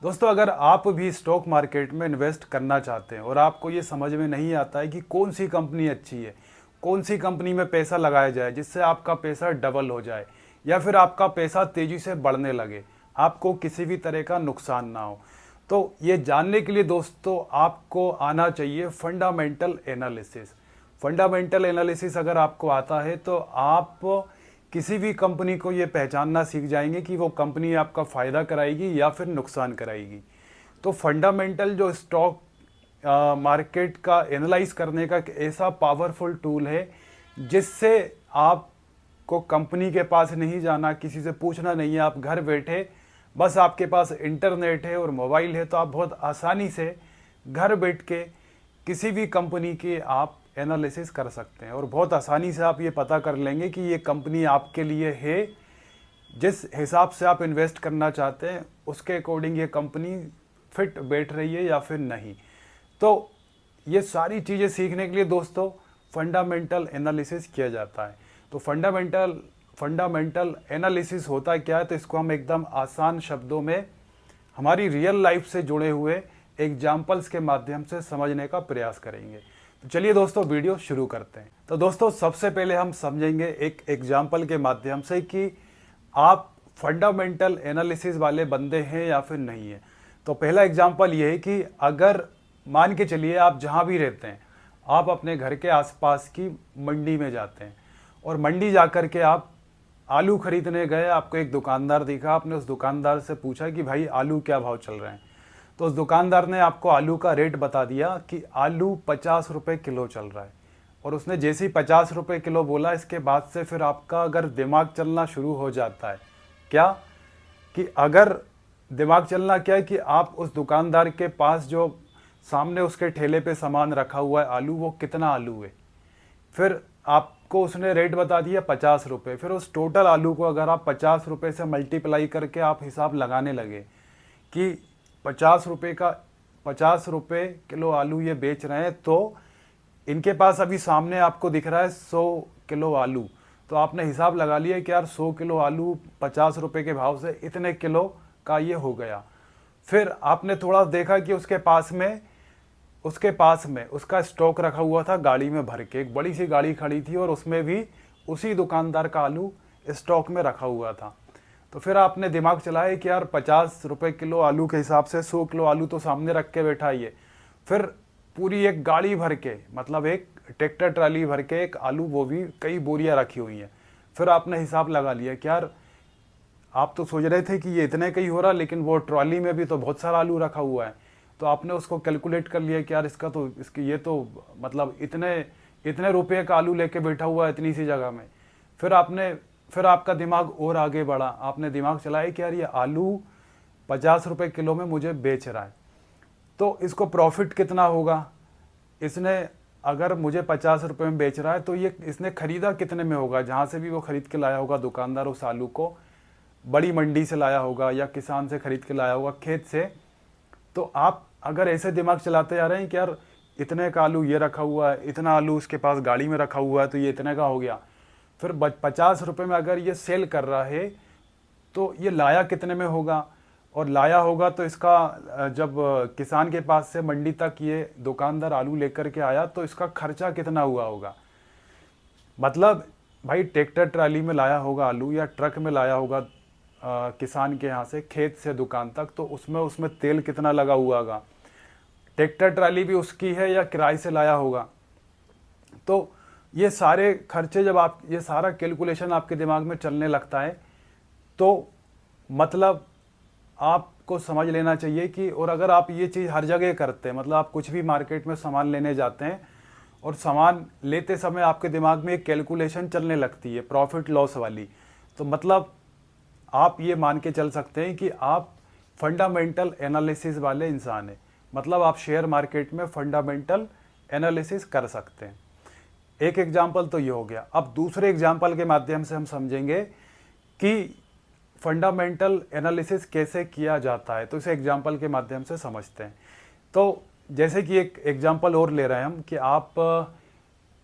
दोस्तों, अगर आप भी स्टॉक मार्केट में इन्वेस्ट करना चाहते हैं और आपको ये समझ में नहीं आता है कि कौन सी कंपनी अच्छी है, कौन सी कंपनी में पैसा लगाया जाए जिससे आपका पैसा डबल हो जाए या फिर आपका पैसा तेज़ी से बढ़ने लगे, आपको किसी भी तरह का नुकसान ना हो, तो ये जानने के लिए दोस्तों आपको आना चाहिए फंडामेंटल एनालिसिस। फंडामेंटल एनालिसिस अगर आपको आता है तो आप किसी भी कंपनी को ये पहचानना सीख जाएंगे कि वो कंपनी आपका फ़ायदा कराएगी या फिर नुकसान कराएगी। तो फंडामेंटल जो स्टॉक मार्केट का एनालाइज करने का एक ऐसा पावरफुल टूल है जिससे आपको कंपनी के पास नहीं जाना, किसी से पूछना नहीं है, आप घर बैठे बस आपके पास इंटरनेट है और मोबाइल है तो आप बहुत आसानी से घर बैठ के किसी भी कंपनी की आप एनालिसिस कर सकते हैं और बहुत आसानी से आप ये पता कर लेंगे कि ये कंपनी आपके लिए है, जिस हिसाब से आप इन्वेस्ट करना चाहते हैं उसके अकॉर्डिंग ये कंपनी फिट बैठ रही है या फिर नहीं। तो ये सारी चीज़ें सीखने के लिए दोस्तों फंडामेंटल एनालिसिस किया जाता है। तो फंडामेंटल एनालिसिस होता क्या है, तो इसको हम एकदम आसान शब्दों में हमारी रियल लाइफ से जुड़े हुए एग्जाम्पल्स के माध्यम से समझने का प्रयास करेंगे। तो चलिए दोस्तों वीडियो शुरू करते हैं। तो दोस्तों सबसे पहले हम समझेंगे एक एग्जाम्पल के माध्यम से कि आप फंडामेंटल एनालिसिस वाले बंदे हैं या फिर नहीं है। तो पहला एग्जाम्पल ये है कि अगर मान के चलिए आप जहाँ भी रहते हैं, आप अपने घर के आसपास की मंडी में जाते हैं और मंडी जाकर के आप आलू खरीदने गए, आपको एक दुकानदार दिखा, आपने उस दुकानदार से पूछा कि भाई आलू क्या भाव चल रहे हैं। तो उस दुकानदार ने आपको आलू का रेट बता दिया कि आलू 50 रुपये किलो चल रहा है। और उसने जैसे ही 50 रुपये किलो बोला, इसके बाद से फिर आपका अगर दिमाग चलना शुरू हो जाता है, क्या कि अगर दिमाग चलना क्या है कि आप उस दुकानदार के पास जो सामने उसके ठेले पे सामान रखा हुआ है आलू, वो कितना आलू है, फिर आपको उसने रेट बता दिया 50 रुपये। फिर उस टोटल आलू को अगर आप 50 रुपये से मल्टीप्लाई करके आप हिसाब लगाने लगे कि 50 रुपये किलो आलू ये बेच रहे हैं, तो इनके पास अभी सामने आपको दिख रहा है 100 किलो आलू। तो आपने हिसाब लगा लिया कि यार 100 किलो आलू 50 रुपये के भाव से इतने किलो का ये हो गया। फिर आपने थोड़ा देखा कि उसके पास में उसका स्टॉक रखा हुआ था गाड़ी में भर के, एक बड़ी सी गाड़ी खड़ी थी और उसमें भी उसी दुकानदार का आलू स्टॉक में रखा हुआ था। तो फिर आपने दिमाग चलाया कि यार 50 रुपये किलो आलू के हिसाब से 100 किलो आलू तो सामने रख के बैठा ही है, फिर पूरी एक गाड़ी भर के, मतलब एक ट्रैक्टर ट्राली भर के एक आलू, वो भी कई बोरियां रखी हुई हैं। फिर आपने हिसाब लगा लिया कि यार आप तो सोच रहे थे कि ये इतने का ही हो रहा, लेकिन वो ट्रॉली में भी तो बहुत सारा आलू रखा हुआ है। तो आपने उसको कैलकुलेट कर लिया कि यार ये तो मतलब इतने रुपये का आलू लेके बैठा हुआ है इतनी सी जगह में। फिर आपका दिमाग और आगे बढ़ा, आपने दिमाग चलाया कि यार ये आलू 50 रुपये किलो में मुझे बेच रहा है, तो इसको प्रॉफिट कितना होगा, इसने अगर मुझे 50 रुपये में बेच रहा है तो ये इसने खरीदा कितने में होगा, जहाँ से भी वो खरीद के लाया होगा दुकानदार उस आलू को, बड़ी मंडी से लाया होगा या किसान से खरीद के लाया होगा खेत से। तो आप अगर ऐसे दिमाग चलाते जा रहे हैं कि यार इतने का आलू ये रखा हुआ है, इतना आलू उसके पास गाड़ी में रखा हुआ है, तो ये इतने का हो गया। फिर 50 रुपये में अगर ये सेल कर रहा है तो ये लाया कितने में होगा, और लाया होगा तो इसका जब किसान के पास से मंडी तक ये दुकानदार आलू लेकर के आया तो इसका खर्चा कितना हुआ होगा। मतलब भाई ट्रैक्टर ट्राली में लाया होगा आलू या ट्रक में लाया होगा किसान के यहाँ से खेत से दुकान तक, तो उसमें तेल कितना लगा हुआ होगा, ट्रैक्टर ट्राली भी उसकी है या किराए से लाया होगा। तो ये सारे खर्चे जब आप, ये सारा कैलकुलेशन आपके दिमाग में चलने लगता है, तो मतलब आपको समझ लेना चाहिए कि, और अगर आप ये चीज़ हर जगह करते हैं, मतलब आप कुछ भी मार्केट में सामान लेने जाते हैं और सामान लेते समय आपके दिमाग में एक कैलकुलेशन चलने लगती है प्रॉफिट लॉस वाली, तो मतलब आप ये मान के चल सकते हैं कि आप फंडामेंटल एनालिसिस वाले इंसान हैं। मतलब आप शेयर मार्केट में फंडामेंटल एनालिसिस कर सकते हैं। एक एग्जाम्पल तो ये हो गया। अब दूसरे एग्जाम्पल के माध्यम से हम समझेंगे कि फंडामेंटल एनालिसिस कैसे किया जाता है, तो इसे एग्जाम्पल के माध्यम से समझते हैं। तो जैसे कि एक एग्जाम्पल और ले रहे हैं हम कि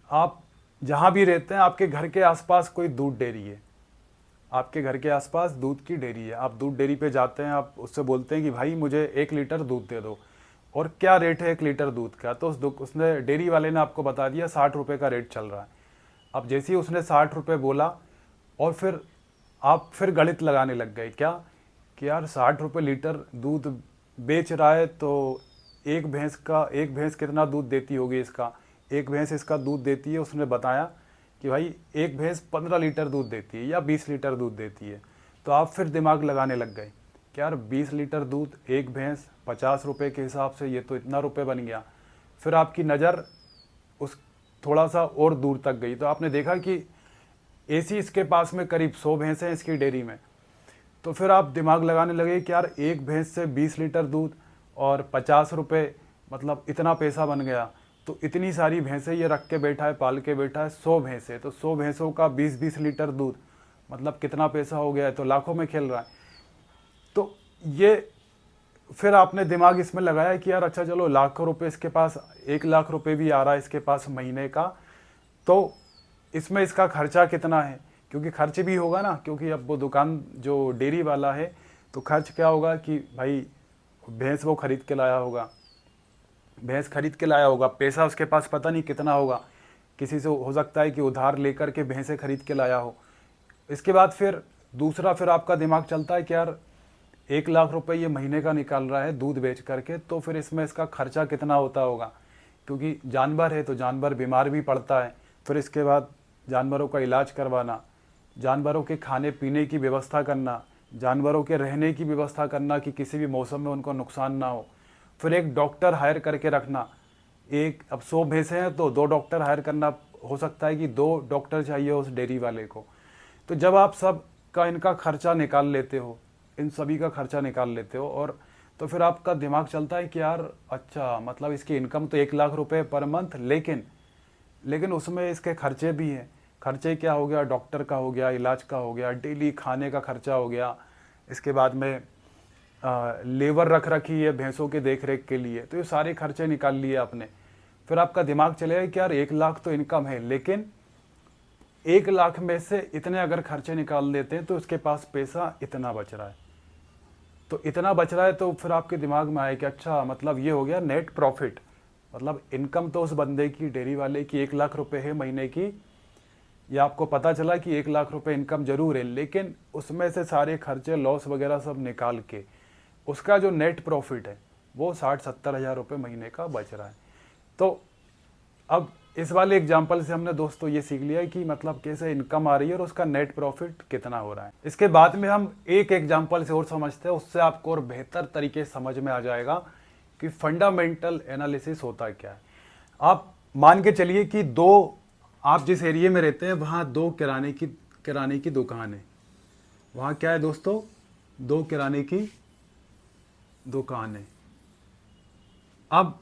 आप जहाँ भी रहते हैं आपके घर के आसपास कोई दूध डेयरी है, आपके घर के आसपास दूध की डेयरी है, आप दूध डेयरी पे जाते हैं, आप उससे बोलते हैं कि भाई मुझे 1 लीटर दूध दे दो, और क्या रेट है 1 लीटर दूध का, तो उसने डेयरी वाले ने आपको बता दिया 60 रुपये का रेट चल रहा है। अब जैसे ही उसने 60 रुपये बोला, और फिर आप फिर गणित लगाने लग गए क्या, कि यार 60 रुपये लीटर दूध बेच रहा है, तो एक भैंस कितना दूध देती होगी, इसका एक भैंस इसका दूध देती है, उसने बताया कि भाई एक भैंस 15 लीटर दूध देती है या 20 लीटर दूध देती है। तो आप फिर दिमाग लगाने लग गए कि यार 20 लीटर दूध, एक भैंस, 50 रुपये के हिसाब से ये तो इतना रुपये बन गया। फिर आपकी नज़र उस थोड़ा सा और दूर तक गई, तो आपने देखा कि एसी इसके पास में करीब 100 भैंसें हैं इसकी डेयरी में। तो फिर आप दिमाग लगाने लगे कि यार एक भैंस से 20 लीटर दूध और 50 रुपये, मतलब इतना पैसा बन गया। तो इतनी सारी भैंसें ये रख के बैठा है, पाल के बैठा है, 100 भैंसें, तो 100 भैंसों का 20-20 लीटर दूध, मतलब कितना पैसा हो गया है, तो लाखों में खेल रहा है। तो ये फिर आपने दिमाग इसमें लगाया कि यार अच्छा चलो, लाखों रुपए इसके पास, 1 लाख रुपए भी आ रहा है इसके पास महीने का, तो इसमें इसका खर्चा कितना है, क्योंकि खर्च भी होगा ना, क्योंकि अब वो दुकान जो डेयरी वाला है, तो खर्च क्या होगा कि भाई भैंस वो खरीद के लाया होगा, पैसा उसके पास पता नहीं कितना होगा, किसी से हो सकता है कि उधार लेकर के भैंसें खरीद के लाया हो। इसके बाद फिर दूसरा, फिर आपका दिमाग चलता है कि यार 1 लाख रुपए ये महीने का निकाल रहा है दूध बेच करके, तो फिर इसमें इसका खर्चा कितना होता होगा, क्योंकि जानवर है तो जानवर बीमार भी पड़ता है। फिर इसके बाद जानवरों का इलाज करवाना, जानवरों के खाने पीने की व्यवस्था करना, जानवरों के रहने की व्यवस्था करना कि किसी भी मौसम में उनको नुकसान ना हो। फिर एक डॉक्टर हायर करके रखना, अब 100 भैंसें हैं तो 2 डॉक्टर हायर करना, हो सकता है कि 2 डॉक्टर चाहिए उस डेयरी वाले को। तो जब आप सब का इनका खर्चा निकाल लेते हो, इन सभी का खर्चा निकाल लेते हो, और तो फिर आपका दिमाग चलता है कि यार अच्छा, मतलब इसकी इनकम तो 1 लाख रुपए पर मंथ, लेकिन उसमें इसके खर्चे भी हैं। खर्चे क्या हो गया, डॉक्टर का हो गया, इलाज का हो गया, डेली खाने का खर्चा हो गया, इसके बाद में लेबर रख रखी है भैंसों के देख रेख के लिए, तो ये सारे खर्चे निकाल लिए आपने। फिर आपका दिमाग चलेगा कि यार 1 लाख तो इनकम है, लेकिन 1 लाख में से इतने अगर खर्चे निकाल देते हैं तो उसके पास पैसा इतना बच रहा है, तो इतना बच रहा है। तो फिर आपके दिमाग में आए कि अच्छा, मतलब ये हो गया नेट प्रॉफिट, मतलब इनकम तो उस बंदे की, डेयरी वाले की 1 लाख रुपए है महीने की, या आपको पता चला कि 1 लाख रुपए इनकम जरूर है, लेकिन उसमें से सारे खर्चे, लॉस वगैरह सब निकाल के उसका जो नेट प्रॉफिट है वो 60-70 हज़ार रुपये महीने का बच रहा है। तो अब इस वाले एग्जाम्पल से हमने दोस्तों ये सीख लिया कि मतलब कैसे इनकम आ रही है और उसका नेट प्रॉफिट कितना हो रहा है। इसके बाद में हम एक एग्जाम्पल से और समझते हैं, उससे आपको और बेहतर तरीके से समझ में आ जाएगा कि फंडामेंटल एनालिसिस होता क्या है। आप मान के चलिए कि आप जिस एरिया में रहते हैं वहाँ 2 किराने की दुकान है। वहाँ क्या है दोस्तों, 2 किराने की दुकान है। अब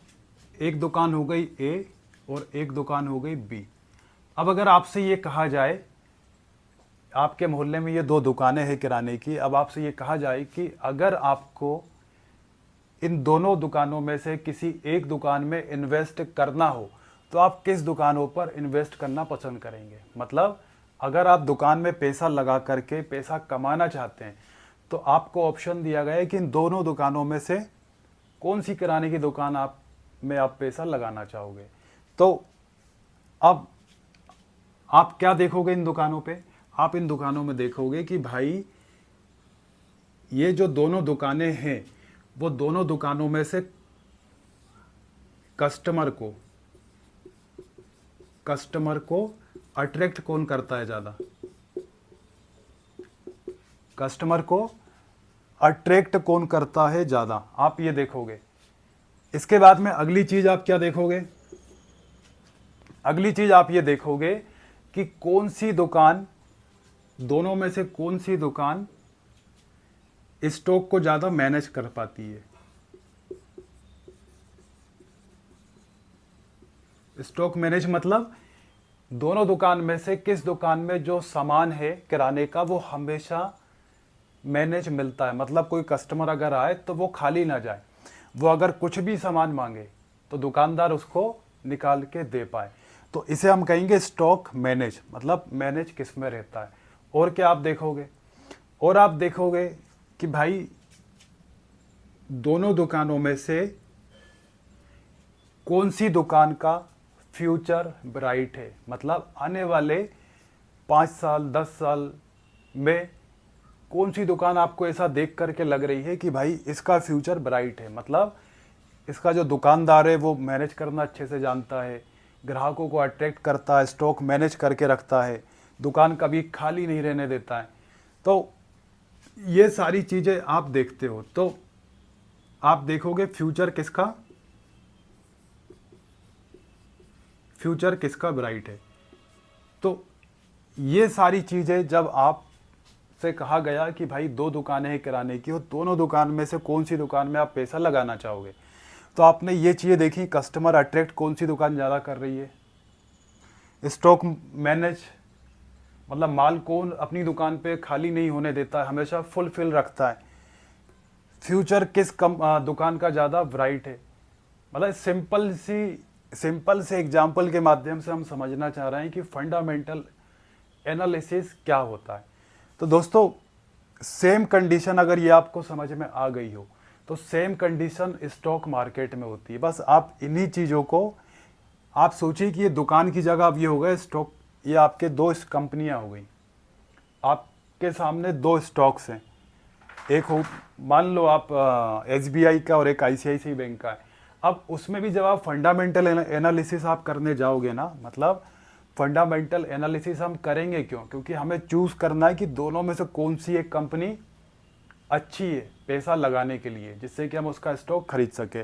एक दुकान हो गई ए और एक दुकान हो गई बी। अब अगर आपसे ये कहा जाए, आपके मोहल्ले में ये 2 दुकानें हैं किराने की, अब आपसे ये कहा जाए कि अगर आपको इन दोनों दुकानों में से किसी एक दुकान में इन्वेस्ट करना हो तो आप किस दुकानों पर इन्वेस्ट करना पसंद करेंगे। मतलब अगर आप दुकान में पैसा लगा करके पैसा कमाना चाहते हैं तो आपको ऑप्शन दिया गया है कि इन दोनों दुकानों में से कौन सी किराने की दुकान आप पैसा लगाना चाहोगे। तो अब आप क्या देखोगे इन दुकानों पे, आप इन दुकानों में देखोगे कि भाई ये जो दोनों दुकानें हैं वो दोनों दुकानों में से कस्टमर को अट्रैक्ट कौन करता है ज़्यादा, कस्टमर को अट्रैक्ट कौन करता है ज़्यादा, आप ये देखोगे। इसके बाद में अगली चीज़ आप क्या देखोगे, अगली चीज़ आप ये देखोगे कि कौन सी दुकान, दोनों में से कौन सी दुकान स्टॉक को ज़्यादा मैनेज कर पाती है। स्टॉक मैनेज मतलब दोनों दुकान में से किस दुकान में जो सामान है किराने का वो हमेशा मैनेज मिलता है। मतलब कोई कस्टमर अगर आए तो वो खाली ना जाए, वो अगर कुछ भी सामान मांगे तो दुकानदार उसको निकाल के दे पाए। तो इसे हम कहेंगे स्टॉक मैनेज, मतलब मैनेज किस में रहता है। और क्या आप देखोगे, और आप देखोगे कि भाई दोनों दुकानों में से कौन सी दुकान का फ्यूचर ब्राइट है, मतलब आने वाले 5 साल 10 साल में कौन सी दुकान आपको ऐसा देख करके लग रही है कि भाई इसका फ्यूचर ब्राइट है। मतलब इसका जो दुकानदार है वो मैनेज करना अच्छे से जानता है, ग्राहकों को अट्रैक्ट करता है, स्टॉक मैनेज करके रखता है, दुकान कभी खाली नहीं रहने देता है। तो ये सारी चीज़ें आप देखते हो तो आप देखोगे फ्यूचर किसका ब्राइट है। तो ये सारी चीज़ें जब आप से कहा गया कि भाई 2 दुकानें हैं किराने की और दोनों दुकान में से कौन सी दुकान में आप पैसा लगाना चाहोगे, तो आपने ये चीज़ें देखी, कस्टमर अट्रैक्ट कौन सी दुकान ज़्यादा कर रही है, स्टॉक मैनेज मतलब माल कौन अपनी दुकान पे खाली नहीं होने देता है, हमेशा फुलफिल रखता है, फ्यूचर किस दुकान का ज़्यादा ब्राइट है। मतलब सिंपल से एग्जाम्पल के माध्यम से हम समझना चाह रहे हैं कि फंडामेंटल एनालिसिस क्या होता है। तो दोस्तों सेम कंडीशन अगर ये आपको समझ में आ गई हो तो सेम कंडीशन स्टॉक मार्केट में होती है। बस आप इन्हीं चीज़ों को आप सोचिए कि ये दुकान की जगह अब ये हो गए स्टॉक, ये आपके 2 कंपनियां हो गई, आपके सामने 2 स्टॉक्स हैं, एक हो मान लो आप SBI का और एक ICICI बैंक का है। अब उसमें भी जब आप फंडामेंटल एनालिसिस आप करने जाओगे ना, मतलब फंडामेंटल एनालिसिस हम करेंगे क्यों, क्योंकि हमें चूज़ करना है कि दोनों में से कौन सी एक कंपनी अच्छी है पैसा लगाने के लिए, जिससे कि हम उसका स्टॉक खरीद सके।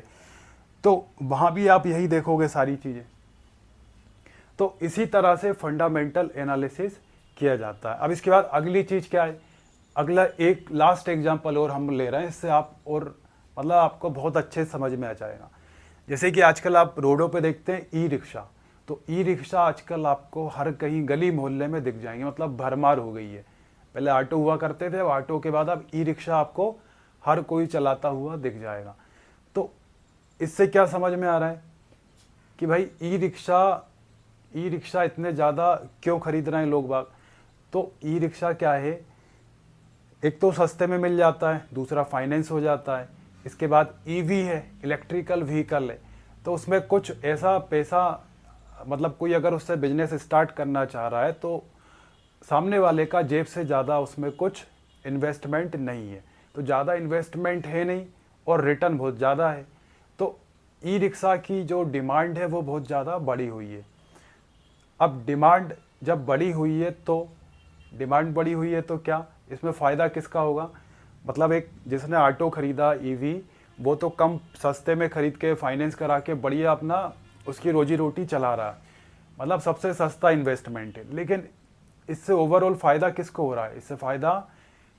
तो वहाँ भी आप यही देखोगे सारी चीज़ें। तो इसी तरह से फंडामेंटल एनालिसिस किया जाता है। अब इसके बाद अगली चीज़ क्या है, अगला एक लास्ट एग्जांपल और हम ले रहे हैं, इससे आप और मतलब आपको बहुत अच्छे समझ में आ जाएगा। जैसे कि आजकल आप रोडों पे देखते हैं ई रिक्शा, तो ई रिक्शा आजकल आपको हर कहीं गली मोहल्ले में दिख जाएंगे, मतलब भरमार हो गई है। पहले ऑटो हुआ करते थे, अब ऑटो के बाद अब ई रिक्शा आपको हर कोई चलाता हुआ दिख जाएगा। तो इससे क्या समझ में आ रहा है कि भाई ई रिक्शा इतने ज़्यादा क्यों खरीद रहे हैं लोग बाग। तो ई रिक्शा क्या है, एक तो सस्ते में मिल जाता है, दूसरा फाइनेंस हो जाता है, इसके बाद EV है, इलेक्ट्रिकल व्हीकल है, तो उसमें कुछ ऐसा पैसा मतलब कोई अगर उससे बिजनेस स्टार्ट करना चाह रहा है तो सामने वाले का जेब से ज़्यादा उसमें कुछ इन्वेस्टमेंट नहीं है, तो ज़्यादा इन्वेस्टमेंट है नहीं और रिटर्न बहुत ज़्यादा है। तो ई रिक्शा की जो डिमांड है वो बहुत ज़्यादा बढ़ी हुई है। अब डिमांड जब बढ़ी हुई है तो क्या इसमें फ़ायदा किसका होगा, मतलब एक जिसने ऑटो ख़रीदा EV, वो तो कम सस्ते में ख़रीद के फाइनेंस करा के बढ़िया अपना उसकी रोजी रोटी चला रहा है, मतलब सबसे सस्ता इन्वेस्टमेंट है। लेकिन इससे ओवरऑल फ़ायदा किसको हो रहा है, इससे फ़ायदा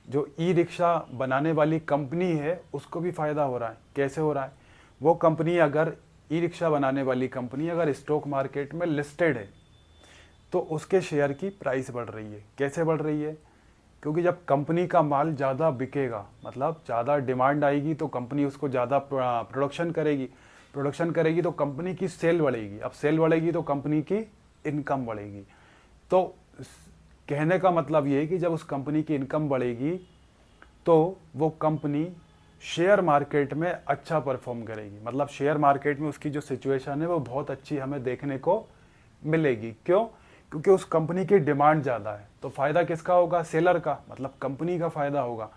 जो ई रिक्शा बनाने वाली कंपनी है उसको भी फ़ायदा हो रहा है। कैसे हो रहा है, वो कंपनी अगर ई रिक्शा बनाने वाली कंपनी अगर स्टॉक मार्केट में लिस्टेड है तो उसके शेयर की प्राइस बढ़ रही है। कैसे बढ़ रही है, क्योंकि जब कंपनी का माल ज़्यादा बिकेगा, मतलब ज़्यादा डिमांड आएगी तो कंपनी उसको ज़्यादा प्रोडक्शन करेगी तो कंपनी की सेल बढ़ेगी, अब सेल बढ़ेगी तो कंपनी की इनकम बढ़ेगी। तो कहने का मतलब ये है कि जब उस कंपनी की इनकम बढ़ेगी तो वो कंपनी शेयर मार्केट में अच्छा परफॉर्म करेगी, मतलब शेयर मार्केट में उसकी जो सिचुएशन है वो बहुत अच्छी हमें देखने को मिलेगी। क्यों, क्योंकि उस कंपनी की डिमांड ज़्यादा है। तो फ़ायदा किसका होगा, सेलर का, मतलब कंपनी का फ़ायदा होगा।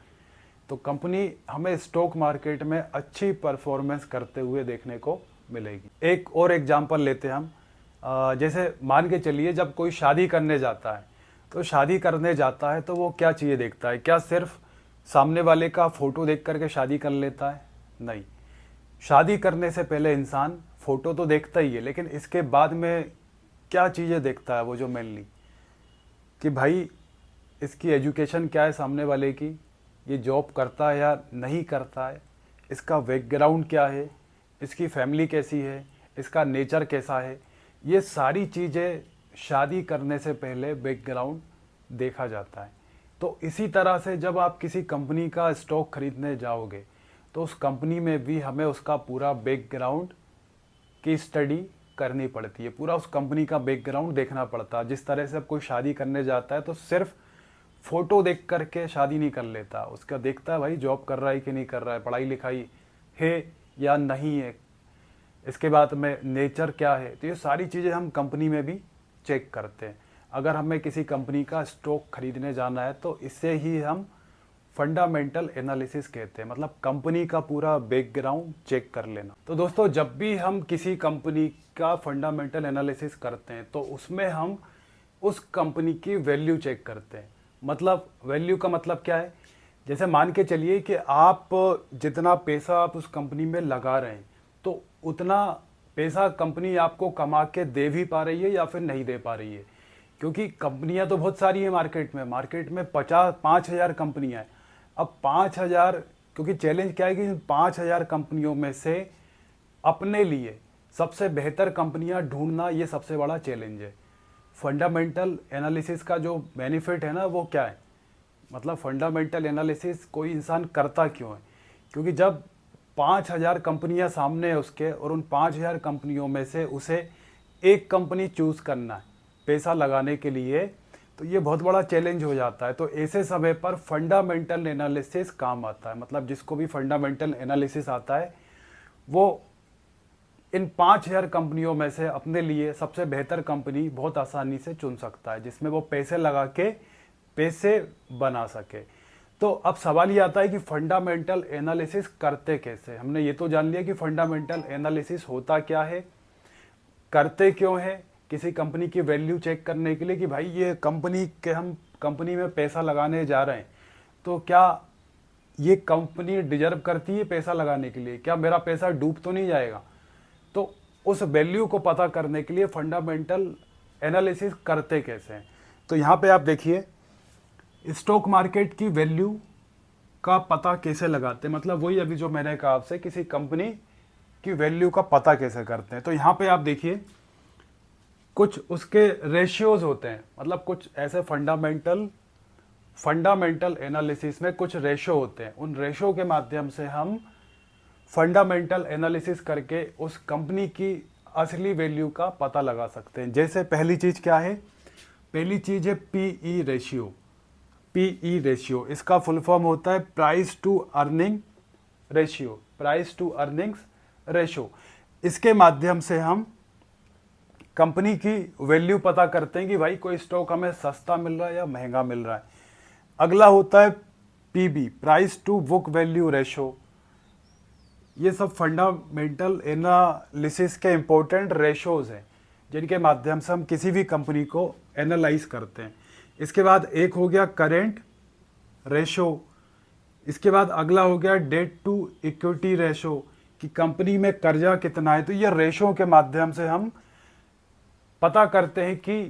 तो कंपनी हमें स्टॉक मार्केट में अच्छी परफॉर्मेंस करते हुए देखने को मिलेगी। एक और एग्जांपल लेते हैं हम, जैसे मान के चलिए जब कोई शादी करने जाता है तो वो क्या चीज़ें देखता है, क्या सिर्फ सामने वाले का फ़ोटो देख करके शादी कर लेता है, नहीं। शादी करने से पहले इंसान फ़ोटो तो देखता ही है, लेकिन इसके बाद में क्या चीज़ें देखता है वो जो मेनली, कि भाई इसकी एजुकेशन क्या है सामने वाले की, ये जॉब करता है या नहीं करता है, इसका बैकग्राउंड क्या है, इसकी फैमिली कैसी है, इसका नेचर कैसा है। ये सारी चीज़ें शादी करने से पहले बैकग्राउंड देखा जाता है। तो इसी तरह से जब आप किसी कंपनी का स्टॉक खरीदने जाओगे तो उस कंपनी में भी हमें उसका पूरा बैकग्राउंड की स्टडी करनी पड़ती है, पूरा उस कंपनी का बैकग्राउंड देखना पड़ता है। जिस तरह से अब कोई शादी करने जाता है तो सिर्फ फोटो देख करके शादी नहीं कर लेता, उसका देखता है भाई जॉब कर रहा है कि नहीं कर रहा है, पढ़ाई लिखाई है या नहीं है, इसके बाद में नेचर क्या है। तो ये सारी चीज़ें हम कंपनी में भी चेक करते हैं। अगर हमें किसी कंपनी का स्टॉक खरीदने जाना है तो इससे ही हम फंडामेंटल एनालिसिस कहते हैं, मतलब कंपनी का पूरा बैकग्राउंड चेक कर लेना। तो दोस्तों, जब भी हम किसी कंपनी का फंडामेंटल एनालिसिस करते हैं तो उसमें हम उस कंपनी की वैल्यू चेक करते हैं। मतलब वैल्यू का मतलब क्या है, जैसे मान के चलिए कि आप जितना पैसा आप उस कंपनी में लगा रहे हैं तो उतना पैसा कंपनी आपको कमा के दे भी पा रही है या फिर नहीं दे पा रही है। क्योंकि कंपनियां तो बहुत सारी हैं मार्केट में 5,000 कंपनियां हैं। अब 5,000, क्योंकि चैलेंज क्या है कि 5,000 कंपनियों में से अपने लिए सबसे बेहतर कंपनियां ढूंढना, ये सबसे बड़ा चैलेंज है। फंडामेंटल एनालिसिस का जो बेनिफिट है ना, वो क्या है, मतलब फंडामेंटल एनालिसिस कोई इंसान करता क्यों है, क्योंकि जब 5,000 कंपनियां सामने है उसके और उन 5,000 कंपनियों में से उसे एक कंपनी चूज़ करना है पैसा लगाने के लिए, तो ये बहुत बड़ा चैलेंज हो जाता है। तो ऐसे समय पर फंडामेंटल एनालिसिस काम आता है। मतलब जिसको भी फंडामेंटल एनालिसिस आता है वो इन 5,000 कंपनियों में से अपने लिए सबसे बेहतर कंपनी बहुत आसानी से चुन सकता है, जिसमें वो पैसे लगा के पैसे बना सके। तो अब सवाल ये आता है कि फंडामेंटल एनालिसिस करते कैसे। हमने ये तो जान लिया कि फंडामेंटल एनालिसिस होता क्या है, करते क्यों है, किसी कंपनी की वैल्यू चेक करने के लिए कि भाई ये हम कंपनी में पैसा लगाने जा रहे हैं तो क्या ये कंपनी डिजर्व करती है पैसा लगाने के लिए, क्या मेरा पैसा डूब तो नहीं जाएगा। तो उस वैल्यू को पता करने के लिए फंडामेंटल एनालिसिस करते कैसे हैं। तो यहाँ पे आप देखिए, स्टॉक मार्केट की वैल्यू का पता कैसे लगाते हैं, मतलब वही अभी जो मैंने कहा आपसे, किसी कंपनी की वैल्यू का पता कैसे करते हैं। तो यहाँ पे आप देखिए कुछ उसके रेशियोज होते हैं, मतलब कुछ ऐसे फंडामेंटल एनालिसिस में कुछ रेशो होते हैं। उन रेशो के माध्यम से हम फंडामेंटल एनालिसिस करके उस कंपनी की असली वैल्यू का पता लगा सकते हैं। जैसे पहली चीज़ क्या है, पहली चीज़ है पीई रेशियो। पीई रेशियो इसका फुल फॉर्म होता है price to earning ratio, price to earnings ratio. इसके माध्यम से हम कंपनी की वैल्यू पता करते हैं कि भाई कोई स्टॉक हमें सस्ता मिल रहा है या महंगा मिल रहा है। अगला होता है PB, price to book value ratio. ये सब फंडामेंटल एनालिसिस के इंपॉर्टेंट रेशोज हैं जिनके माध्यम से हम किसी भी कंपनी को एनालाइज करते हैं। इसके बाद एक हो गया करेंट रेशो, इसके बाद अगला हो गया डेट टू इक्विटी रेशो, कि कंपनी में कर्जा कितना है। तो ये रेशो के माध्यम से हम पता करते हैं कि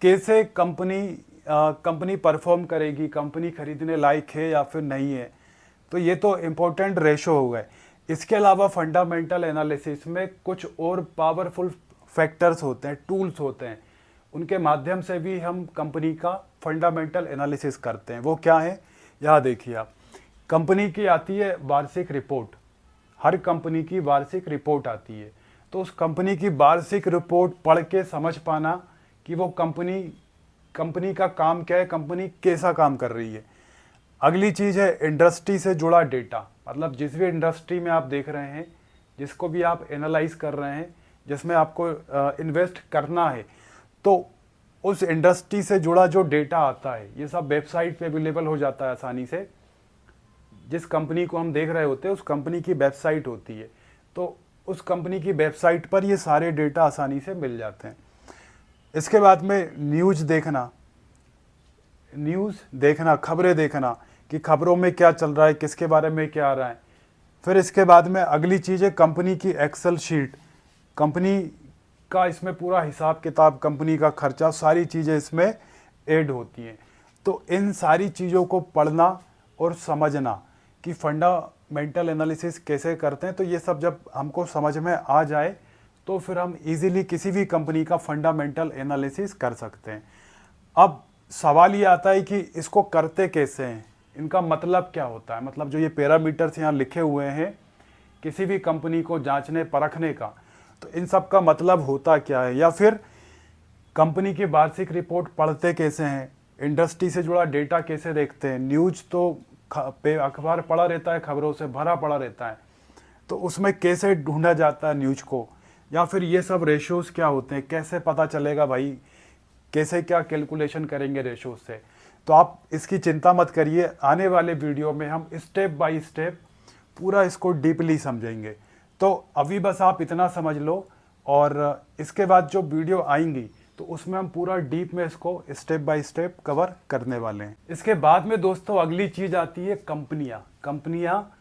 कैसे कंपनी परफॉर्म करेगी, कंपनी खरीदने लायक है या फिर नहीं है। तो ये तो इम्पोर्टेंट रेशो हो गए। इसके अलावा फंडामेंटल एनालिसिस में कुछ और पावरफुल फैक्टर्स होते हैं, टूल्स होते हैं, उनके माध्यम से भी हम कंपनी का फंडामेंटल एनालिसिस करते हैं। वो क्या है, यहाँ देखिए आप, कंपनी की आती है वार्षिक रिपोर्ट, हर कंपनी की वार्षिक रिपोर्ट आती है। तो उस कंपनी की वार्षिक रिपोर्ट पढ़ के समझ पाना कि वो कंपनी का काम क्या है, कंपनी कैसा काम कर रही है। अगली चीज़ है इंडस्ट्री से जुड़ा डेटा, मतलब जिस भी इंडस्ट्री में आप देख रहे हैं, जिसको भी आप एनालाइज कर रहे हैं, जिसमें आपको इन्वेस्ट करना है, तो उस इंडस्ट्री से जुड़ा जो डेटा आता है ये सब वेबसाइट पे अवेलेबल हो जाता है आसानी से। जिस कंपनी को हम देख रहे होते हैं उस कंपनी की वेबसाइट होती है, तो उस कंपनी की वेबसाइट पर ये सारे डेटा आसानी से मिल जाते हैं। इसके बाद में न्यूज़ देखना, खबरें देखना कि खबरों में क्या चल रहा है, किसके बारे में क्या आ रहा है। फिर इसके बाद में अगली चीज़ है कंपनी की एक्सेल शीट, कंपनी का इसमें पूरा हिसाब किताब, कंपनी का खर्चा, सारी चीज़ें इसमें ऐड होती हैं। तो इन सारी चीज़ों को पढ़ना और समझना कि फंडामेंटल एनालिसिस कैसे करते हैं, तो ये सब जब हमको समझ में आ जाए तो फिर हम इजीली किसी भी कंपनी का फंडामेंटल एनालिसिस कर सकते हैं। अब सवाल ये आता है कि इसको करते कैसे हैं, इनका मतलब क्या होता है, मतलब जो ये पैरामीटर्स यहाँ लिखे हुए हैं किसी भी कंपनी को जांचने परखने का, तो इन सब का मतलब होता क्या है, या फिर कंपनी की वार्षिक रिपोर्ट पढ़ते कैसे हैं, इंडस्ट्री से जुड़ा डेटा कैसे देखते हैं, न्यूज़ तो अखबार पढ़ा रहता है, खबरों से भरा पड़ा रहता है, तो उसमें कैसे ढूंढा जाता है न्यूज़ को, या फिर ये सब रेशोज़ क्या होते हैं, कैसे पता चलेगा भाई, कैसे क्या कैलकुलेशन करेंगे रेशोज़ से। तो आप इसकी चिंता मत करिए, आने वाले वीडियो में हम स्टेप बाय स्टेप पूरा इसको डीपली समझेंगे। तो अभी बस आप इतना समझ लो, और इसके बाद जो वीडियो आएंगी तो उसमें हम पूरा डीप में इसको स्टेप बाय स्टेप कवर करने वाले हैं। इसके बाद में दोस्तों अगली चीज़ आती है कंपनियाँ। कंपनियाँ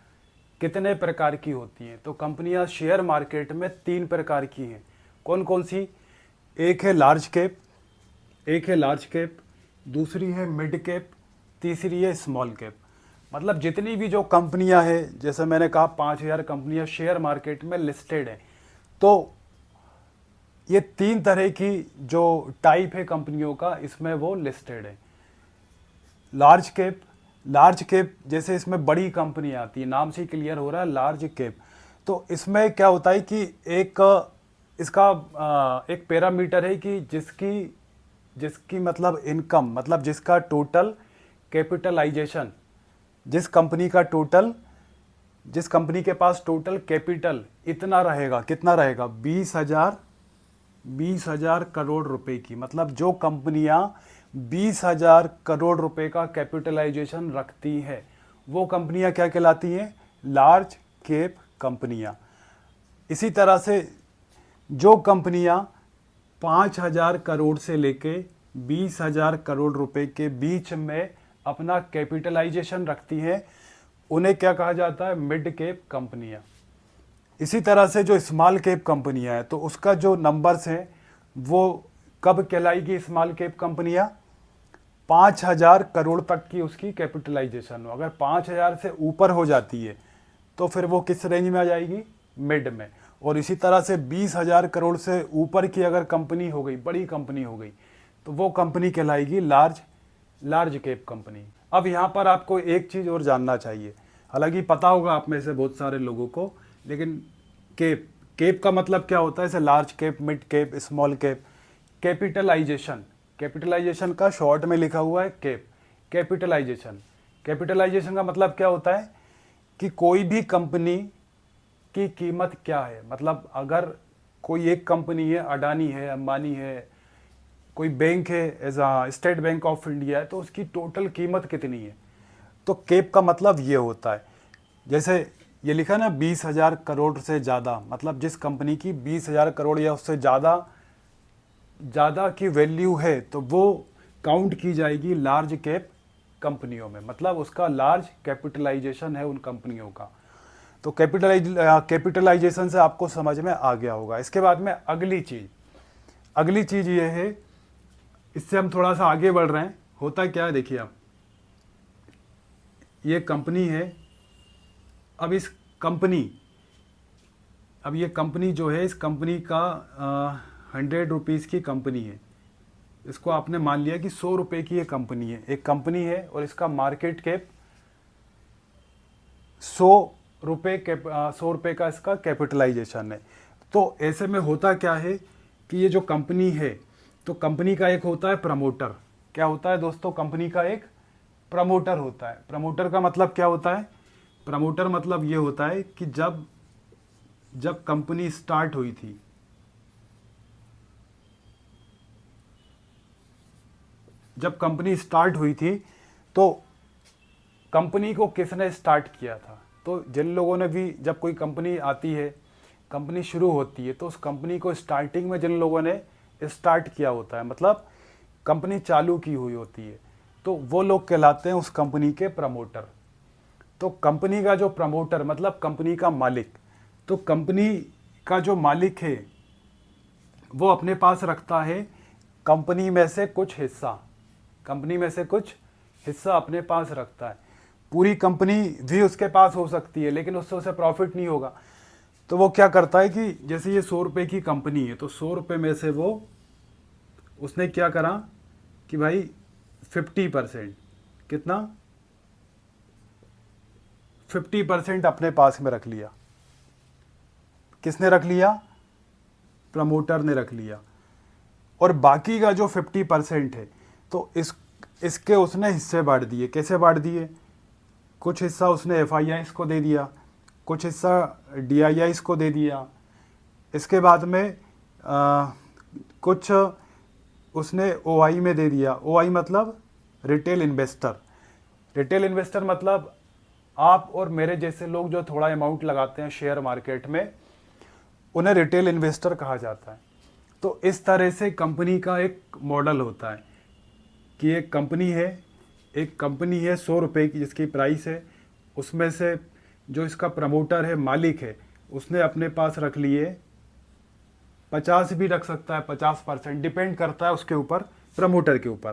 कितने प्रकार की होती हैं? तो कंपनियाँ शेयर मार्केट में 3 प्रकार की हैं। कौन कौन सी? एक है लार्ज कैप, दूसरी है मिड कैप, तीसरी है स्मॉल कैप। मतलब जितनी भी जो कंपनियां हैं, जैसे मैंने कहा 5000 कंपनियां शेयर मार्केट में लिस्टेड हैं, तो ये 3 तरह की जो टाइप है कंपनियों का, इसमें वो लिस्टेड है। लार्ज कैप जैसे इसमें बड़ी कंपनी आती है, नाम से ही क्लियर हो रहा है लार्ज कैप। तो इसमें क्या होता है कि इसका एक पैरामीटर है कि जिसकी मतलब इनकम, मतलब जिसका टोटल कैपिटलाइजेशन, जिस कंपनी के पास टोटल कैपिटल इतना रहेगा, कितना रहेगा? 20,000 करोड़ रुपए की। मतलब जो कंपनियां 20,000 करोड़ रुपए का कैपिटलाइजेशन रखती है, वो कंपनियां क्या कहलाती हैं? लार्ज कैप कंपनियां। इसी तरह से जो कंपनियां 5,000 करोड़ से लेके 20,000 करोड़ रुपए के बीच में अपना कैपिटलाइजेशन रखती हैं, उन्हें क्या कहा जाता है? मिड कैप कंपनियां। इसी तरह से जो स्मॉल कैप कंपनियां हैं, तो उसका जो नंबर्स हैं वो कब कहलाएगी स्मॉल कैप कंपनियां? 5,000 करोड़ तक की उसकी कैपिटलाइजेशन हो। अगर 5,000 से ऊपर हो जाती है तो फिर वो किस रेंज में आ जाएगी? मिड में। और इसी तरह से 20,000 करोड़ से ऊपर की अगर कंपनी हो गई, बड़ी कंपनी हो गई, तो वो कंपनी कहलाएगी लार्ज कैप कंपनी। अब यहाँ पर आपको एक चीज़ और जानना चाहिए, हालांकि पता होगा आप में से बहुत सारे लोगों को, लेकिन कैप का मतलब क्या होता है? जैसे large cap, mid cap, small cap. Capitalization का शॉर्ट में लिखा हुआ है कैप। कैपिटलाइजेशन का मतलब क्या होता है कि कोई भी कंपनी की कीमत क्या है। मतलब अगर कोई एक कंपनी है, अडानी है, अंबानी है, कोई बैंक है, as State Bank of India है, तो उसकी टोटल कीमत कितनी है। तो कैप का मतलब ये होता है, जैसे ये लिखा ना 20,000 करोड़ से ज़्यादा, मतलब जिस कंपनी की 20,000 करोड़ या उससे ज़्यादा की वैल्यू है, तो वो काउंट की जाएगी लार्ज कैप कंपनियों में। मतलब उसका लार्ज कैपिटलाइजेशन है उन कंपनियों का। तो कैपिटलाइजेशन से आपको समझ में आ गया होगा। इसके बाद में अगली चीज़ ये है, इससे हम थोड़ा सा आगे बढ़ रहे हैं। होता क्या है, देखिए आप, ये कंपनी है। अब ये कंपनी जो है, इस कंपनी का 100 रुपीज़ की कंपनी है। इसको आपने मान लिया कि 100 रुपये की ये कंपनी है। एक कंपनी है और इसका मार्केट कैप 100 रुपये का इसका कैपिटलाइजेशन है। तो ऐसे में होता क्या है कि ये जो कंपनी है, तो कंपनी का एक होता है प्रमोटर। क्या होता है दोस्तों? कंपनी का एक प्रमोटर होता है। प्रमोटर का मतलब क्या होता है? प्रमोटर मतलब ये होता है कि जब कंपनी स्टार्ट हुई थी, तो कंपनी को किसने स्टार्ट किया था। तो जिन लोगों ने भी, जब कोई कंपनी आती है, कंपनी शुरू होती है, तो उस कंपनी को स्टार्टिंग में जिन लोगों ने स्टार्ट किया होता है, मतलब कंपनी चालू की हुई होती है, तो वो लोग कहलाते हैं उस कंपनी के प्रमोटर। तो कंपनी का जो प्रमोटर मतलब कंपनी का मालिक, तो कंपनी का जो मालिक है वो अपने पास रखता है कंपनी में से कुछ हिस्सा अपने पास रखता है। पूरी कंपनी भी उसके पास हो सकती है, लेकिन उससे उसे प्रॉफिट नहीं होगा। तो वो क्या करता है कि जैसे ये 100 रुपये की कंपनी है, तो 100 रुपये में से उसने क्या करा कि भाई 50%, कितना? 50% अपने पास में रख लिया। किसने रख लिया? प्रमोटर ने रख लिया। और बाकी का जो 50% है, तो इसके उसने हिस्से बांट दिए। कैसे बांट दिए? कुछ हिस्सा उसने एफआईआईस को दे दिया, कुछ हिस्सा डीआईआईस को दे दिया। इसके बाद में कुछ उसने ओआई में दे दिया। ओआई मतलब रिटेल इन्वेस्टर। रिटेल इन्वेस्टर मतलब आप और मेरे जैसे लोग जो थोड़ा अमाउंट लगाते हैं शेयर मार्केट में, उन्हें रिटेल इन्वेस्टर कहा जाता है। तो इस तरह से कंपनी का एक मॉडल होता है कि एक कंपनी है 100 रुपये की जिसकी प्राइस है, उसमें से जो इसका प्रमोटर है, मालिक है, उसने अपने पास रख लिए 50 भी रख सकता है, 50%, डिपेंड करता है उसके ऊपर, प्रमोटर के ऊपर।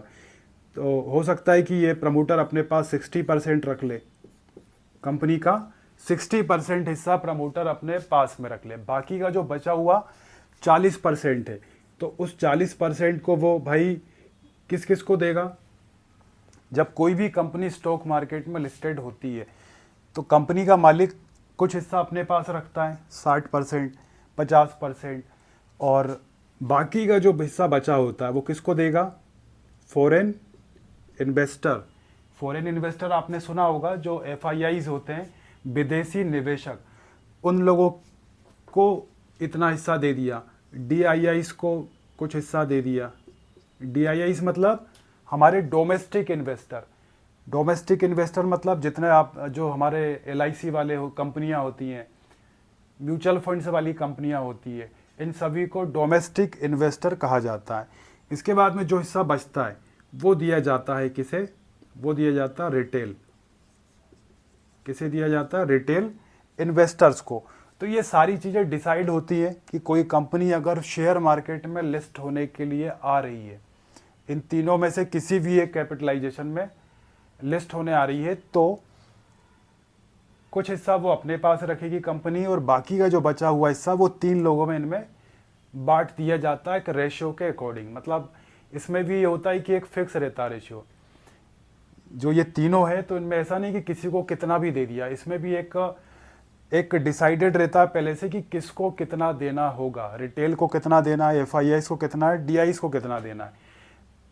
तो हो सकता है कि ये प्रमोटर अपने पास 60% रख ले, कंपनी का 60% हिस्सा प्रमोटर अपने पास में रख ले, बाकी का जो बचा हुआ 40% है, तो उस 40% को वो भाई किस किस को देगा? जब कोई भी कंपनी स्टॉक मार्केट में लिस्टेड होती है तो कंपनी का मालिक कुछ हिस्सा अपने पास रखता है 60%, 50%, और बाकी का जो हिस्सा बचा होता है वो किसको देगा? Foreign investor. फॉरेन इन्वेस्टर आपने सुना होगा, जो एफआईआईज होते हैं, विदेशी निवेशक, उन लोगों को इतना हिस्सा दे दिया। डीआईआईज को कुछ हिस्सा दे दिया। डीआईआईज मतलब हमारे डोमेस्टिक इन्वेस्टर। डोमेस्टिक इन्वेस्टर मतलब जितने आप जो हमारे एलआईसी वाले कंपनियां होती हैं, म्यूचुअल फंड्स वाली कंपनियां होती है, इन सभी को डोमेस्टिक इन्वेस्टर कहा जाता है। इसके बाद में जो हिस्सा बचता है वो दिया जाता है किसे? वो दिया जाता है रिटेल। किसे दिया जाता है? रिटेल इन्वेस्टर्स को। तो ये सारी चीज़ें डिसाइड होती है कि कोई कंपनी अगर शेयर मार्केट में लिस्ट होने के लिए आ रही है, इन तीनों में से किसी भी एक कैपिटलाइजेशन में लिस्ट होने आ रही है, तो कुछ हिस्सा वो अपने पास रखेगी कंपनी, और बाकी का जो बचा हुआ हिस्सा वो 3 लोगों में इनमें बांट दिया जाता है एक रेशियो के अकॉर्डिंग। मतलब इसमें भी ये होता है कि एक फिक्स रहता है रेशियो। जो ये तीनों है तो इनमें ऐसा नहीं कि किसी को कितना भी दे दिया, इसमें भी एक डिसाइडेड रहता है पहले से कि किसको कितना देना होगा। रिटेल को कितना देना है, एफआईआईस को कितना है, डीआईस को कितना देना है।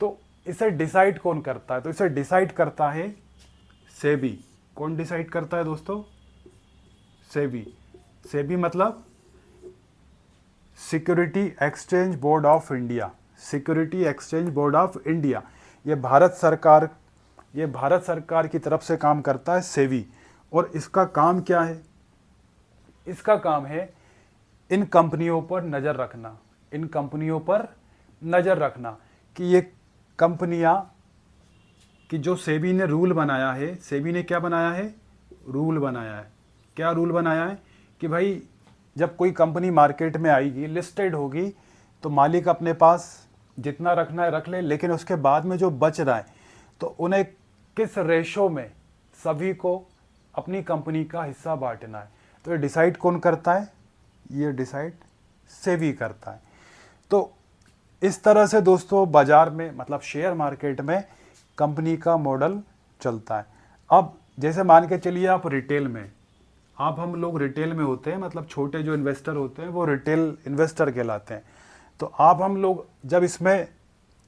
तो इसे डिसाइड कौन करता है? तो इसे डिसाइड करता है सेबी। कौन डिसाइड करता है दोस्तों? सेबी। सेबी मतलब security exchange board of India. Security exchange board of India, ये भारत सरकार की तरफ से काम करता है सेबी। और इसका काम क्या है? इसका काम है इन कंपनियों पर नज़र रखना। इन कंपनियों पर नज़र रखना कि ये कंपनियां, कि जो सेबी ने रूल बनाया है, सेबी ने क्या बनाया है? रूल बनाया है। क्या रूल बनाया है? कि भाई जब कोई कंपनी मार्केट में आएगी, लिस्टेड होगी, तो मालिक अपने पास जितना रखना है रख ले, लेकिन उसके बाद में जो बच रहा है तो उन्हें किस रेशो में सभी को अपनी कंपनी का हिस्सा बांटना है। तो ये डिसाइड कौन करता है? ये डिसाइड सेबी करता है। तो इस तरह से दोस्तों बाजार में, मतलब शेयर मार्केट में, कंपनी का मॉडल चलता है। अब जैसे मान के चलिए आप रिटेल में, हम लोग रिटेल में होते हैं, मतलब छोटे जो इन्वेस्टर होते हैं वो रिटेल इन्वेस्टर कहलाते हैं। तो हम लोग जब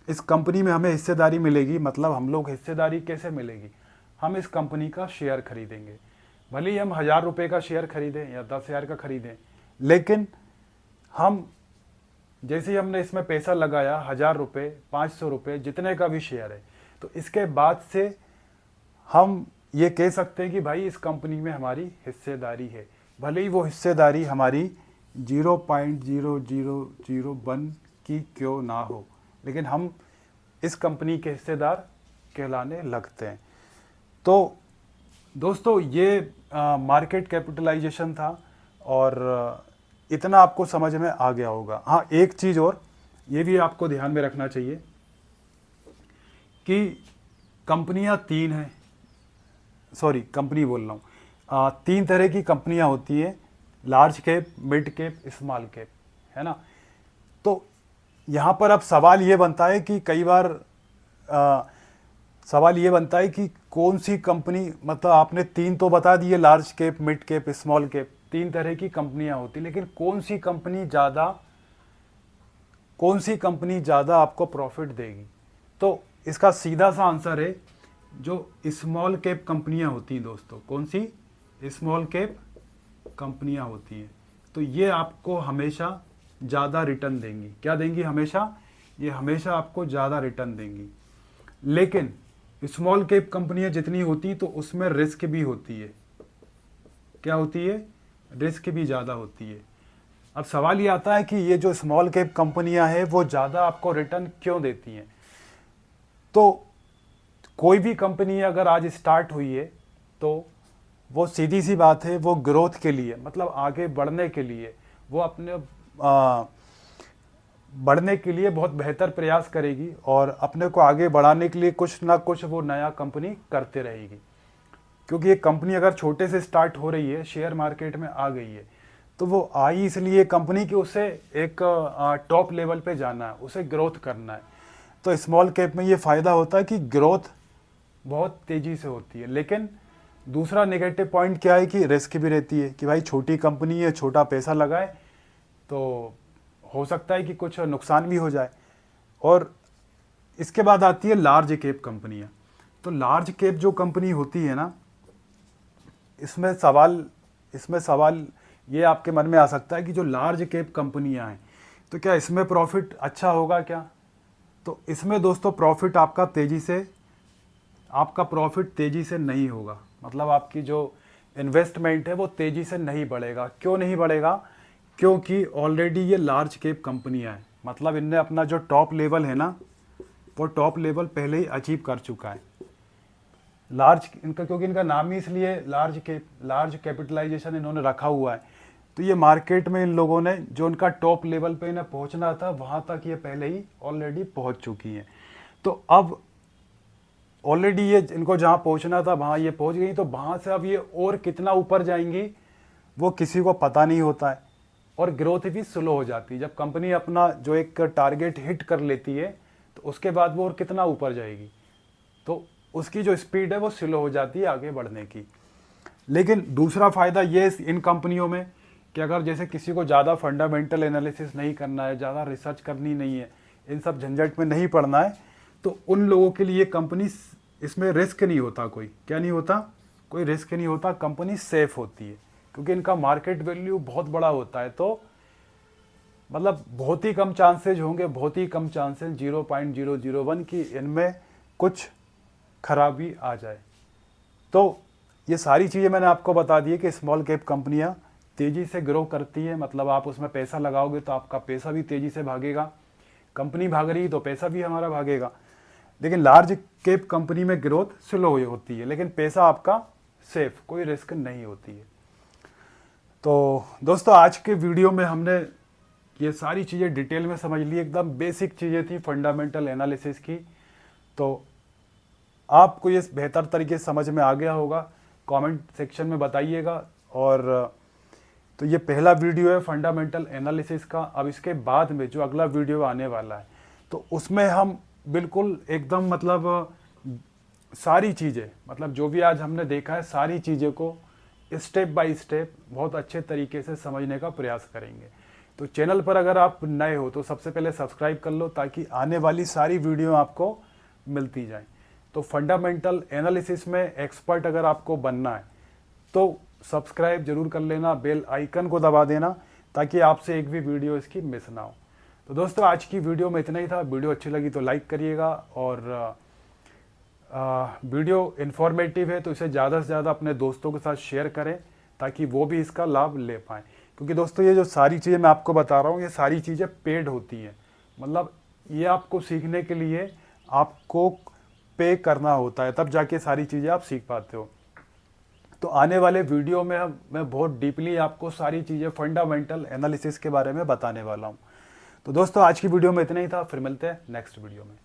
इस कंपनी में हमें हिस्सेदारी मिलेगी, मतलब हम लोग हिस्सेदारी कैसे मिलेगी? हम इस कंपनी का शेयर खरीदेंगे, भले ही हम 1000 रुपये का शेयर खरीदें या 10,000 का खरीदें, लेकिन हम जैसे ही हमने इसमें पैसा लगाया, 1000 रुपये, 500 रुपये, जितने का भी शेयर है, तो इसके बाद से हम ये कह सकते हैं कि भाई इस कंपनी में हमारी हिस्सेदारी है, भले ही वो हिस्सेदारी हमारी 0.0001 की क्यों ना हो, लेकिन हम इस कंपनी के हिस्सेदार कहलाने लगते हैं। तो दोस्तों ये मार्केट कैपिटलाइजेशन था, और इतना आपको समझ में आ गया होगा। हाँ, एक चीज़ और ये भी आपको ध्यान में रखना चाहिए कि कंपनियां 3 हैं, सॉरी कंपनी बोल रहा हूँ, 3 तरह की कंपनियां होती है, large cap, mid cap, small cap, है ना। तो यहाँ पर अब सवाल ये बनता है कि कई बार सवाल ये बनता है कि कौन सी कंपनी, मतलब आपने 3 तो बता दिए, large cap, mid cap, small cap, 3 तरह की कंपनियां होती, लेकिन कौन सी कंपनी ज़्यादा आपको प्रॉफिट देगी? तो इसका सीधा सा आंसर है जो स्मॉल कैप कंपनियां होती हैं दोस्तों। कौन सी? स्मॉल कैप कंपनियां होती हैं। तो ये आपको हमेशा ज़्यादा रिटर्न देंगी। क्या देंगी? हमेशा, ये हमेशा आपको ज़्यादा रिटर्न देंगी। लेकिन स्मॉल कैप कंपनियां जितनी होती तो उसमें रिस्क भी होती है। क्या होती है? रिस्क भी ज़्यादा होती है। अब सवाल ये आता है कि ये जो स्मॉल कैप कंपनियां हैं वो ज़्यादा आपको रिटर्न क्यों देती हैं? तो कोई भी कंपनी अगर आज स्टार्ट हुई है तो वो सीधी सी बात है, वो ग्रोथ के लिए, मतलब आगे बढ़ने के लिए, वो अपने बढ़ने के लिए बहुत बेहतर प्रयास करेगी और अपने को आगे बढ़ाने के लिए कुछ ना कुछ वो नया कंपनी करते रहेगी। क्योंकि ये कंपनी अगर छोटे से स्टार्ट हो रही है, शेयर मार्केट में आ गई है, तो वो आई इसलिए कंपनी की उसे एक टॉप लेवल पे जाना है, उसे ग्रोथ करना है। तो स्मॉल कैप में ये फ़ायदा होता है कि ग्रोथ बहुत तेज़ी से होती है। लेकिन दूसरा नेगेटिव पॉइंट क्या है कि रिस्क भी रहती है कि भाई छोटी कंपनी है, छोटा पैसा लगाए तो हो सकता है कि कुछ नुकसान भी हो जाए। और इसके बाद आती है लार्ज कैप कंपनियां। तो लार्ज कैप जो कंपनी होती है ना, इसमें सवाल ये आपके मन में आ सकता है कि जो लार्ज कैप कंपनियां हैं तो क्या इसमें प्रॉफिट अच्छा होगा क्या? तो इसमें दोस्तों आपका प्रॉफिट तेज़ी से नहीं होगा। मतलब आपकी जो इन्वेस्टमेंट है वो तेज़ी से नहीं बढ़ेगा। क्यों नहीं बढ़ेगा? क्योंकि ऑलरेडी ये लार्ज कैप कंपनियां हैं, मतलब इनने अपना जो टॉप लेवल है ना, वो टॉप लेवल पहले ही अचीव कर चुका है। क्योंकि इनका नाम ही इसलिए लार्ज कैपिटलाइजेशन इन्होंने रखा हुआ है। तो ये मार्केट में इन लोगों ने जो उनका टॉप लेवल पे इन्हें पहुंचना था वहां तक ये पहले ही ऑलरेडी पहुंच चुकी हैं। तो अब ऑलरेडी ये इनको जहां पहुंचना था वहां ये पहुंच गई, तो वहां से अब ये और कितना ऊपर जाएंगी वो किसी को पता नहीं होता है। और ग्रोथ भी स्लो हो जाती है। जब कंपनी अपना जो एक टारगेट हिट कर लेती है तो उसके बाद वो और कितना ऊपर जाएगी, तो उसकी जो स्पीड है वो स्लो हो जाती है आगे बढ़ने की। लेकिन दूसरा फ़ायदा ये इन कंपनियों में कि अगर जैसे किसी को ज़्यादा फंडामेंटल एनालिसिस नहीं करना है, ज़्यादा रिसर्च करनी नहीं है, इन सब झंझट में नहीं पड़ना है, तो उन लोगों के लिए कंपनी, इसमें रिस्क नहीं होता कोई। क्या नहीं होता? कोई रिस्क नहीं होता। कंपनी सेफ होती है क्योंकि इनका मार्केट वैल्यू बहुत बड़ा होता है। तो मतलब बहुत ही कम चांसेज होंगे, बहुत ही कम चांसेज 0.001 की इनमें कुछ खराबी आ जाए। तो ये सारी चीज़ें मैंने आपको बता दी है कि स्मॉल कैप कंपनियां तेज़ी से ग्रो करती हैं। मतलब आप उसमें पैसा लगाओगे तो आपका पैसा भी तेज़ी से भागेगा। कंपनी भाग रही तो पैसा भी हमारा भागेगा। लेकिन लार्ज कैप कंपनी में ग्रोथ स्लो होती है, लेकिन पैसा आपका सेफ, कोई रिस्क नहीं होती है। तो दोस्तों आज के वीडियो में हमने ये सारी चीज़ें डिटेल में समझ ली। एकदम बेसिक चीज़ें थी फंडामेंटल एनालिसिस की। तो आपको ये बेहतर तरीके से समझ में आ गया होगा, कमेंट सेक्शन में बताइएगा। और तो ये पहला वीडियो है फंडामेंटल एनालिसिस का। अब इसके बाद में जो अगला वीडियो आने वाला है तो उसमें हम बिल्कुल एकदम मतलब सारी चीज़ें, मतलब जो भी आज हमने देखा है सारी चीज़ों को स्टेप बाय स्टेप बहुत अच्छे तरीके से समझने का प्रयास करेंगे। तो चैनल पर अगर आप नए हो तो सबसे पहले सब्सक्राइब कर लो ताकि आने वाली सारी वीडियो आपको मिलती जाए। तो फंडामेंटल एनालिसिस में एक्सपर्ट अगर आपको बनना है तो सब्सक्राइब जरूर कर लेना, बेल आइकन को दबा देना ताकि आपसे एक भी वीडियो इसकी मिस ना हो। तो दोस्तों आज की वीडियो में इतना ही था। वीडियो अच्छी लगी तो लाइक करिएगा और वीडियो इन्फॉर्मेटिव है तो इसे ज़्यादा से ज़्यादा अपने दोस्तों के साथ शेयर करें ताकि वो भी इसका लाभ ले पाएँ। क्योंकि दोस्तों ये जो सारी चीज़ें मैं आपको बता रहा हूँ ये सारी चीज़ें पेड होती हैं। मतलब ये आपको सीखने के लिए आपको पे करना होता है, तब जाके सारी चीज़ें आप सीख पाते हो। तो आने वाले वीडियो में मैं बहुत डीपली आपको सारी चीज़ें फंडामेंटल एनालिसिस के बारे में बताने वाला हूँ। तो दोस्तों आज की वीडियो में इतना ही था, फिर मिलते हैं नेक्स्ट वीडियो में।